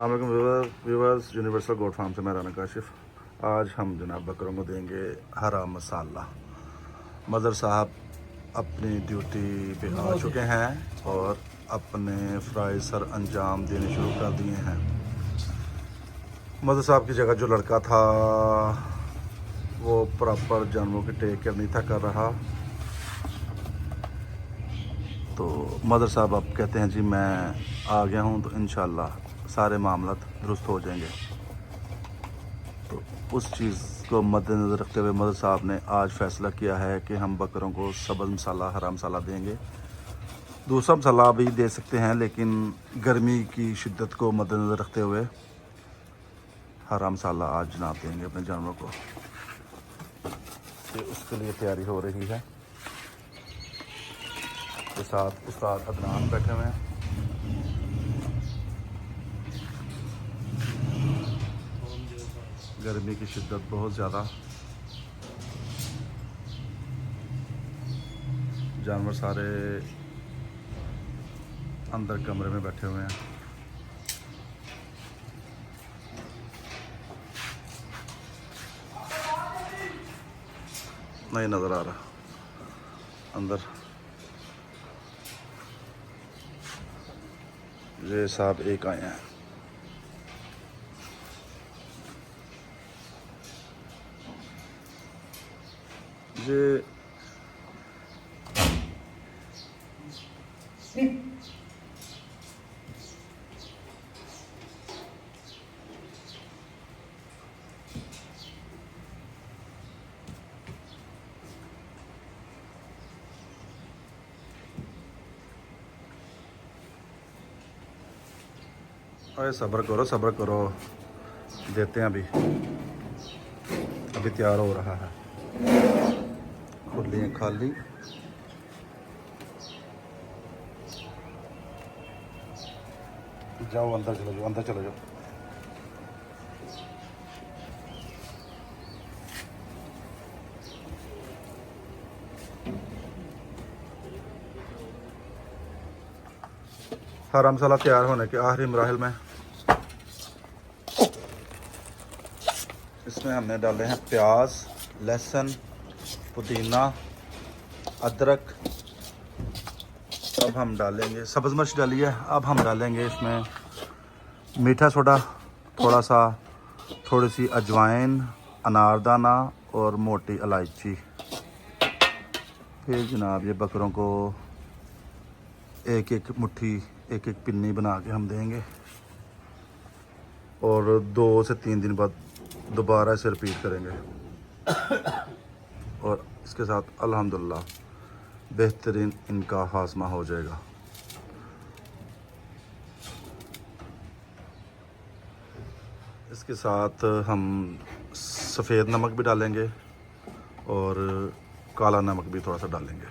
Viewers, universal goat farm से मैं राना काशिफ। आज हम जनाब बकरों को देंगे हरा मसाला। मदर साहब अपनी ड्यूटी पे आ चुके हैं और अपने फ़राइज़ सर अंजाम देने शुरू कर दिए हैं। मदर साहब की जगह जो लड़का था वो प्रॉपर जानवरों की टेक केयर नहीं था कर रहा, तो मदर साहब अब कहते हैं जी मैं आ गया हूँ, तो इंशाल्लाह सारे मामला दुरुस्त हो जाएंगे। तो उस चीज़ को मद्देनज़र रखते हुए मदर साहब ने आज फ़ैसला किया है कि हम बकरों को सब्ज़ मसाला, हरा मसाला देंगे। दूसरा मसाला भी दे सकते हैं, लेकिन गर्मी की शिद्दत को मद्देनज़र रखते हुए हरा मसाला आज जनाब देंगे अपने जानवरों को। तो उसके लिए तैयारी हो रही है। के साथ उस्ताद अदनान बैठे हुए हैं। गर्मी की शिद्दत बहुत ज़्यादा, जानवर सारे अंदर कमरे में बैठे हुए हैं। नहीं नज़र आ रहा अंदर। ये साहब एक आए हैं। ये अरे सब्र करो, देते हैं। अभी तैयार हो रहा है। खुली है खाली। जाओ अंदर चलो जाओ। हरा मसाला तैयार होने के आखिरी मराहिल में इसमें हमने डाले हैं प्याज, लहसुन, पुदीना, अदरक। अब हम डालेंगे सब्ज़ मिर्च डाली है। अब हम डालेंगे इसमें मीठा सोडा, थोड़ी सी अजवाइन, अनारदाना और मोटी इलायची। फिर जनाब ये बकरों को एक एक मुट्ठी, एक एक पिन्नी बना के हम देंगे और 2 से 3 दिन बाद दोबारा इसे रिपीट करेंगे। और इसके साथ अल्हम्दुलिल्लाह बेहतरीन इनका हाजमा हो जाएगा। इसके साथ हम सफ़ेद नमक भी डालेंगे और काला नमक भी थोड़ा सा डालेंगे।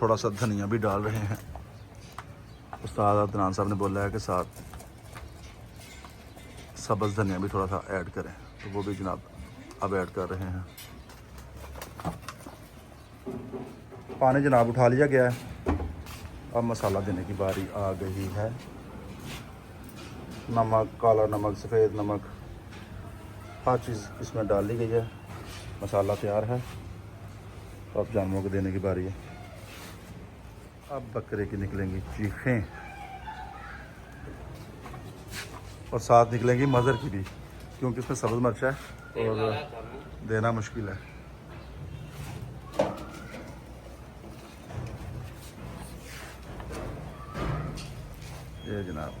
थोड़ा सा धनिया भी डाल रहे हैं। उस्ताद अदनान साहब ने बोला है कि साथ सब्ज़ धनिया भी थोड़ा सा ऐड करें, तो वो भी जनाब अब ऐड कर रहे हैं। पानी जनाब उठा लिया गया है। अब मसाला देने की बारी आ गई है। नमक, काला नमक, सफ़ेद नमक, हर चीज़ इसमें डाल ली गई है। मसाला तैयार है। तो अब जानवरों को देने की बारी है। अब बकरे की निकलेंगी चीखें और साथ निकलेंगी मज़र की भी, क्योंकि इसमें सब्ज़ मिर्च है और देना मुश्किल है। ये जनाब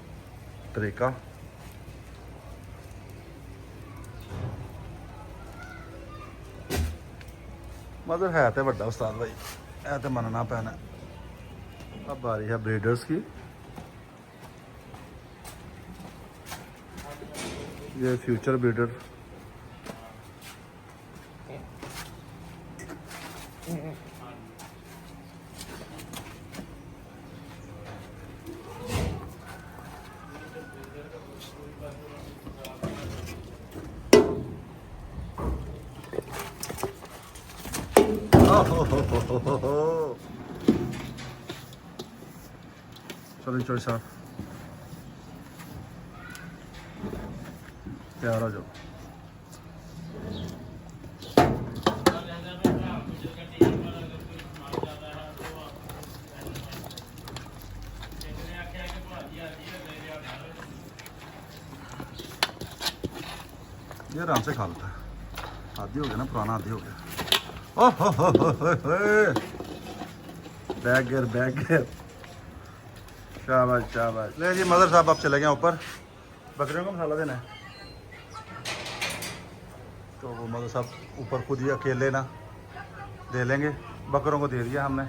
तरीका। मज़र है तो बड़ा उस्ताद भाई, है तो मनना पैना। अब बारी है ब्रीडर्स की। ये फ्यूचर ब्रीडर चलो साहब तैयार हो जाओ। ये आराम से खा लेता है, आदि हो गया ना, पुराना आदि हो गया। ओह हो, बैग गिर। शाबाश शाबाश। ले जी मदर साहब आप चले गए ऊपर, बकरियों का मसाला देना है। तो वो मदर साहब ऊपर खुद ही अकेले ना दे लेंगे, बकरों को दे दिया हमने।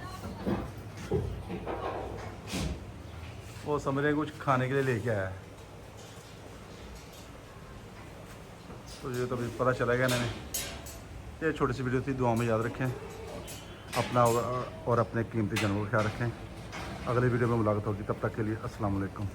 वो समझ रहे कुछ खाने के लिए लेके आया है, तो ये तो अभी पता चला गया इन्हें। ये छोटी सी वीडियो थी, दुआ में याद रखें अपना और अपने कीमती जानवरों का ख्याल रखें। अगली वीडियो में मुलाकात होगी, तब तक के लिए अस्सलाम वालेकुम।